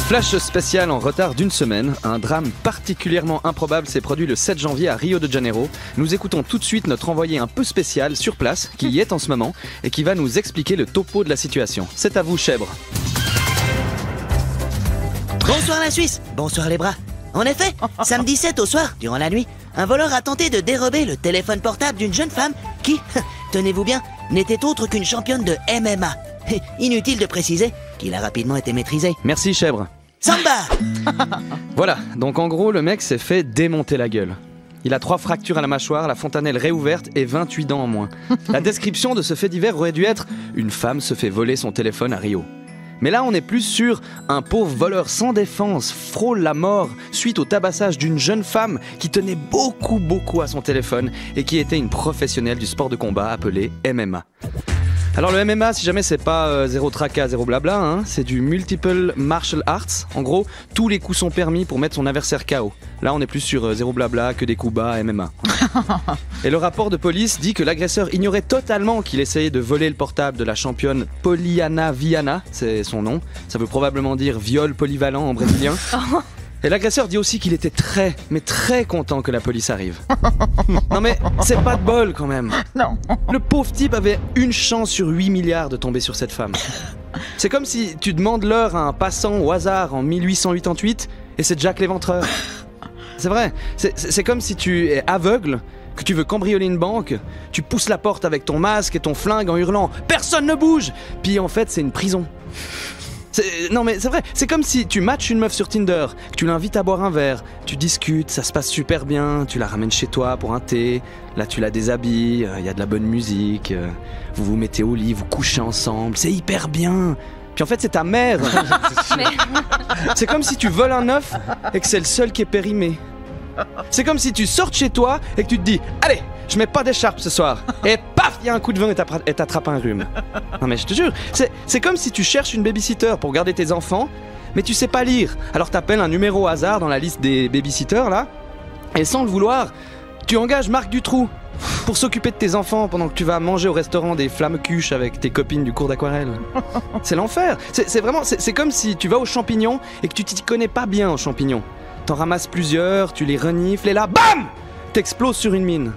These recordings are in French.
Flash spécial en retard d'une semaine. Un drame particulièrement improbable s'est produit le 7 janvier à Rio de Janeiro. Nous écoutons tout de suite notre envoyé un peu spécial sur place, qui y est en ce moment, et qui va nous expliquer le topo de la situation. C'est à vous, Chèvre. Bonsoir la Suisse, bonsoir les bras. En effet, samedi 7 au soir, durant la nuit, un voleur a tenté de dérober le téléphone portable d'une jeune femme qui, tenez-vous bien, n'était autre qu'une championne de MMA. Inutile de préciser qu'il a rapidement été maîtrisé. Merci, Chèvre. Samba! Voilà, donc en gros, le mec s'est fait démonter la gueule. Il a 3 fractures à la mâchoire, la fontanelle réouverte et 28 dents en moins. La description de ce fait divers aurait dû être « Une femme se fait voler son téléphone à Rio ». Mais là, on est plus sur un pauvre voleur sans défense frôle la mort suite au tabassage d'une jeune femme qui tenait beaucoup à son téléphone et qui était une professionnelle du sport de combat appelée MMA. Alors le MMA, si jamais c'est pas zéro tracas, zéro blabla, hein, c'est du multiple martial arts. En gros, tous les coups sont permis pour mettre son adversaire KO. Là, on est plus sur zéro blabla que des coups bas MMA. Et le rapport de police dit que l'agresseur ignorait totalement qu'il essayait de voler le portable de la championne Poliana Viana, c'est son nom. Ça veut probablement dire viol polyvalent en brésilien. Et l'agresseur dit aussi qu'il était très content que la police arrive. Non mais, c'est pas de bol quand même. Non. Le pauvre type avait une chance sur 8 milliards de tomber sur cette femme. C'est comme si tu demandes l'heure à un passant au hasard en 1888 et c'est Jack l'Éventreur. C'est vrai, c'est comme si tu es aveugle, que tu veux cambrioler une banque, tu pousses la porte avec ton masque et ton flingue en hurlant « Personne ne bouge !» Puis en fait, c'est une prison. Non mais c'est vrai, c'est comme si tu matches une meuf sur Tinder, que tu l'invites à boire un verre, tu discutes, ça se passe super bien, tu la ramènes chez toi pour un thé, là tu la déshabilles, y a de la bonne musique, vous vous mettez au lit, vous couchez ensemble, c'est hyper bien. Puis en fait c'est ta mère. C'est comme si tu voles un œuf et que c'est le seul qui est périmé. C'est comme si tu sors de chez toi et que tu te dis « Allez, je mets pas d'écharpe ce soir !» Et paf, il y a un coup de vent et t'attrapes un rhume. Non mais je te jure, c'est comme si tu cherches une babysitter pour garder tes enfants, mais tu sais pas lire. Alors t'appelles un numéro au hasard dans la liste des babysitters là, et sans le vouloir, tu engages Marc Dutroux pour s'occuper de tes enfants pendant que tu vas manger au restaurant des flammes-cuches avec tes copines du cours d'aquarelle. C'est l'enfer. C'est comme si tu vas aux champignons et que tu t'y connais pas bien aux champignons. T'en ramasses plusieurs, tu les renifles et là, BAM! T'exploses sur une mine.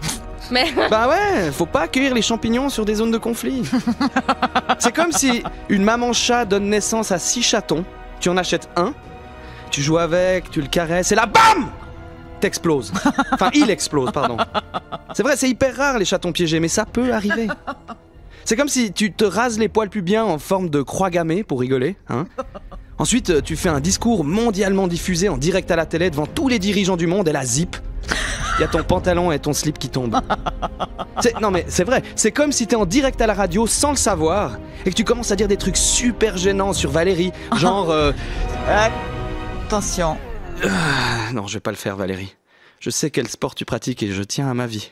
Mais... Bah ouais, faut pas accueillir les champignons sur des zones de conflit. C'est comme si une maman chat donne naissance à 6 chatons, tu en achètes un, tu joues avec, tu le caresses et là, BAM! T'exploses. Enfin, il explose, pardon. C'est vrai, c'est hyper rare les chatons piégés, mais ça peut arriver. C'est comme si tu te rases les poils pubiens en forme de croix gammée pour rigoler, hein. Ensuite, tu fais un discours mondialement diffusé en direct à la télé devant tous les dirigeants du monde et la zip. Il y a ton pantalon et ton slip qui tombent. Non mais c'est vrai, c'est comme si t'es en direct à la radio sans le savoir et que tu commences à dire des trucs super gênants sur Valérie, genre... Attention. Non, je vais pas le faire Valérie. Je sais quel sport tu pratiques et je tiens à ma vie.